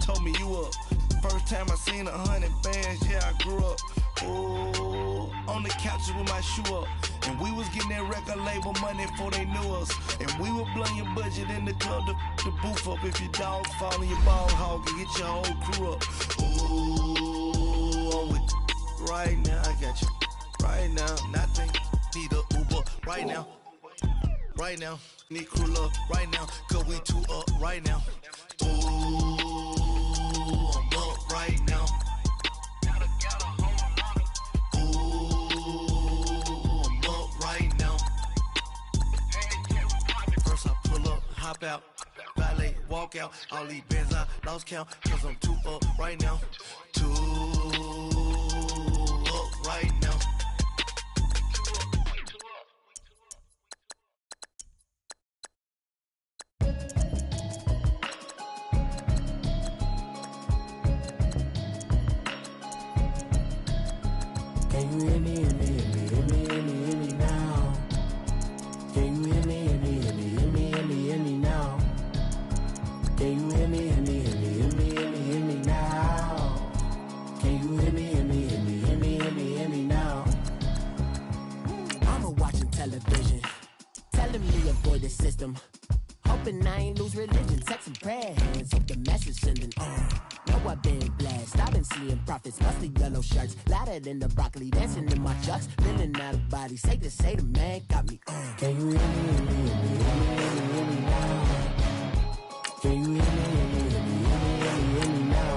told me you up, first time I seen 100 bands, yeah I grew up, ooh, on the couches with my shoe up. And we was getting that record label money before they knew us. And we were blowing your budget in the club to boof up. If your dog fall in your ball hog and get your whole crew up. Ooh, I'm with right now, I got you. Right now, nothing, need a Uber right now. Right now, need crew up right now. Cause we two up right now. Ooh, I'm up right now. Hop out, valet, walk out, all these bands I lost count, cause I'm too up right now, too up right now. Can you hear me, hear me, hear me, hear me, hear me, hear me now? Can you hear me, hear me, hear me, hear me, hear me, hear me now? Can you hear me, hear me, hear me, hear me, hear me, hear me now? Can you hear me, hear me, hear me, hear me, hear me, hear me now? I'm watching television, telling me avoid the system. Hoping I ain't lose religion, texting prayer hands, hope the message sending on. Know I've been blessed, I've been seeing prophets, mostly yellow shirts, louder than the broccoli, dancing in my chucks, feeling out of body, safe to say the man got me on. Can you hear me, hear me, hear me, hear me, hear me, hear me now? Can you hear me, hear me, hear me, hear me, hear me, hear me now?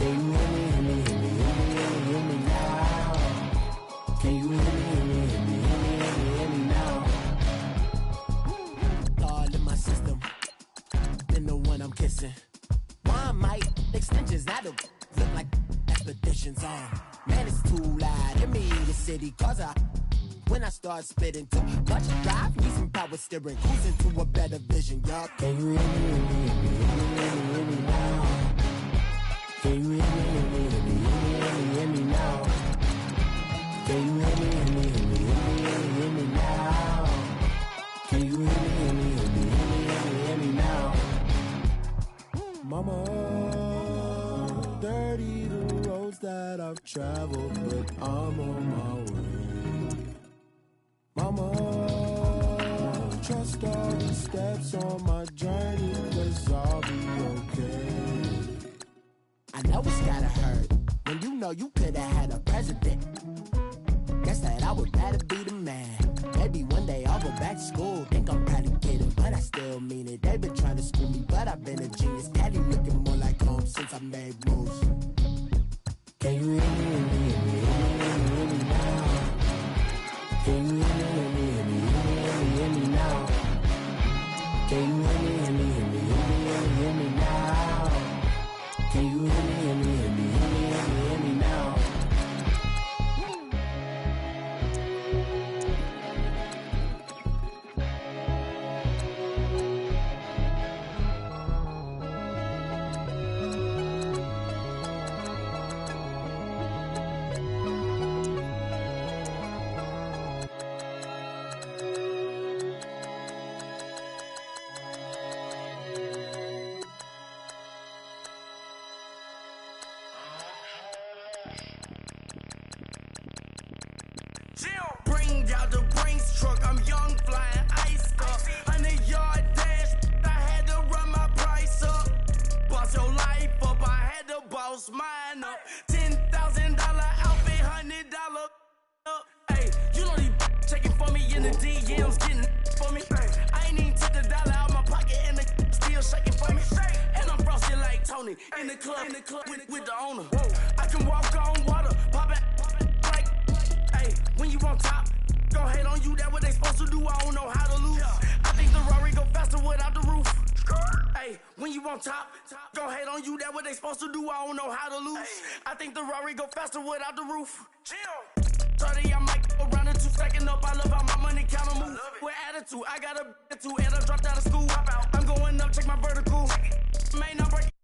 Can you hear me, hear me, hear me, hear me, hear me, hear me now? Can you hear me, hear me, hear me, hear me, hear me, hear me now? All in my system, then the one I'm kissing. Why might extensions out of look like expeditions on? Man, it's too loud. Hit me in your city, cause when I start spitting too much drive, need some power steering, cruising to a better vision, y'all. Can you hear me, hear me, hear me, hear me, hear me, hear me now? Can you hear me, hear me, hear me, hear me, hear me, hear me now? Can you hear me, hear me, hear me, hear me, hear me, hear me now? Can you hear me, hear me, hear me, hear me, hear me, hear me now? Mama, dirty the roads that I've traveled, but I'm on my way. Mama, trust all the steps on my journey, 'cause I'll be okay. I know it's gotta hurt when you know you could've had a president. Guess that I would rather be the man. Maybe one day I'll go back to school. Think I'm probably kidding, but I still mean it. They've been trying to school me, but I've been a genius. Daddy looking more like home since I made moves. Can you hear me, hear me, hear me, hear me, hear me, hear me now? Can you hear me, hear me, hear me, hear me, hear me, hear me now? Can you hear me, hear me, hear me, hear me, hear me, hear me now? Can you hear me, hear me, hear me, hear me, hear me, hear me now? Shorty in the DMs getting for me. I ain't even took a dollar out my pocket and the still shaking for me. And I'm frosted like Tony in the club with the owner. I can walk on water, pop it like, hey, when you on top, gon' hate on you, that what they supposed to do, I don't know how to lose. I think the Rari go faster without the roof. Hey, when you on top, gon' hate on you, that what they supposed to do, I don't know how to lose. I think the Rari go faster without the roof. 30, I might go around the 2 stacking up. I love how my money counter move. With attitude, I got a attitude, and I dropped out of school. I'm going up, check my vertical. Man, I'm breaking.